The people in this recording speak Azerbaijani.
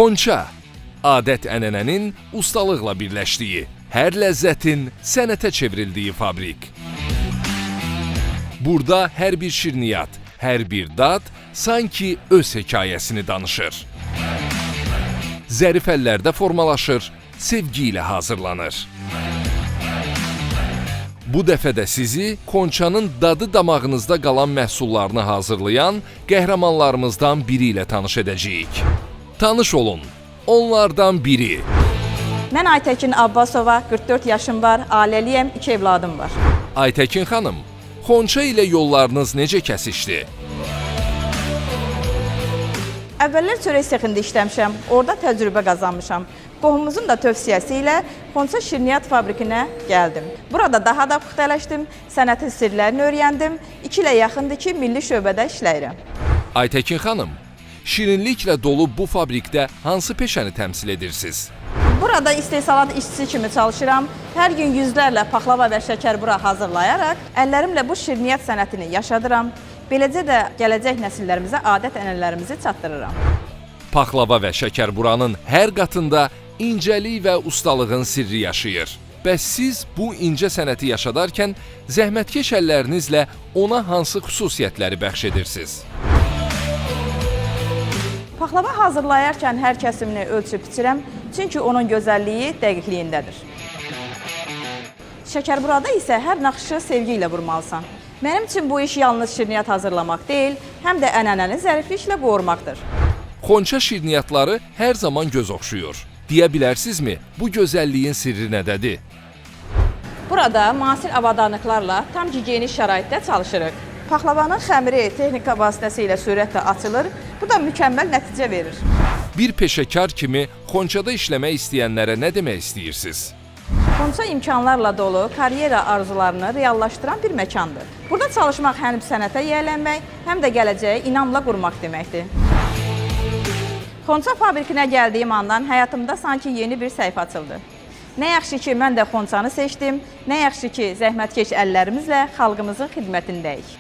Xonça, adət-ənənənin ustalıqla birləşdiyi, hər ləzzətin sənətə çevrildiyi fabrik. Burada hər bir şirniyyat, hər bir dad sanki öz hekayəsini danışır. Zərif əllərdə formalaşır, sevgi ilə hazırlanır. Bu dəfə də sizi Xonçanın dadı damağınızda qalan məhsullarını hazırlayan qəhrəmanlarımızdan biri ilə tanış edəcəyik. Tanış olun, onlardan biri. Mən Aytəkin Abbasova, 44 yaşım var, ailəliyəm, 2 evladım var. Aytəkin xanım, Xonça ilə yollarınız necə kəsişdi? Əvvəllər çörək sexində işləmişəm, orada təcrübə qazanmışam. Qohumumuzun da tövsiyəsi ilə Xonça şirniyyat fabrikinə gəldim. Burada daha da puxtələşdim, sənətin sirlərini öyrəndim. 2 ilə yaxındır ki, milli şöbədə işləyirəm. Aytəkin xanım, şirinliklə dolu bu fabrikdə hansı peşəni təmsil edirsiniz? Burada istehsalat işçisi kimi çalışıram. Hər gün yüzlərlə paxlava və şəkərbura hazırlayaraq əllərimlə bu şirniyyat sənətini yaşadıram. Beləcə də gələcək nəsillərimizə adət-ənənələrimizi çatdırıram. Paxlava və şəkərburanın hər qatında incəlik və ustalığın sirri yaşayır. Bəs siz bu incə sənəti yaşadarkən zəhmətkeş əllərinizlə ona hansı xüsusiyyətləri bəxş edirsiniz? Paxlava hazırlayarkən hər kəsimini ölçüb biçirəm, çünki onun gözəlliyi dəqiqliyindədir. Şəkərburada isə hər naxışı sevgi ilə vurmalısan. Mənim üçün bu iş yalnız şirniyyat hazırlamaq deyil, həm də ənənəni zərifliklə qorumaqdır. Xonça şirniyyatları hər zaman göz oxşuyur. Deyə bilərsinizmi, bu gözəlliyin sirri nədədir? Burada müasir avadanlıqlarla tam gigiyenik şəraitdə çalışırıq. Paxlavanın xəmiri texnika vasitəsilə sürətlə açılır, bu da mükəmməl nəticə verir. Bir peşəkar kimi Xonçada işləmək istəyənlərə nə demək istəyirsiniz? Xonça imkanlarla dolu, karyera arzularını reallaşdıran bir məkandır. Burada çalışmaq həm sənətə yiyələnmək, həm də gələcəyi inamla qurmaq deməkdir. Xonça fabrikinə gəldiyim andan həyatımda sanki yeni bir səhifə açıldı. Nə yaxşı ki, mən də Xonçanı seçdim, nə yaxşı ki, zəhmətkeş əllərimizlə xalqımızın xidmətindəyik.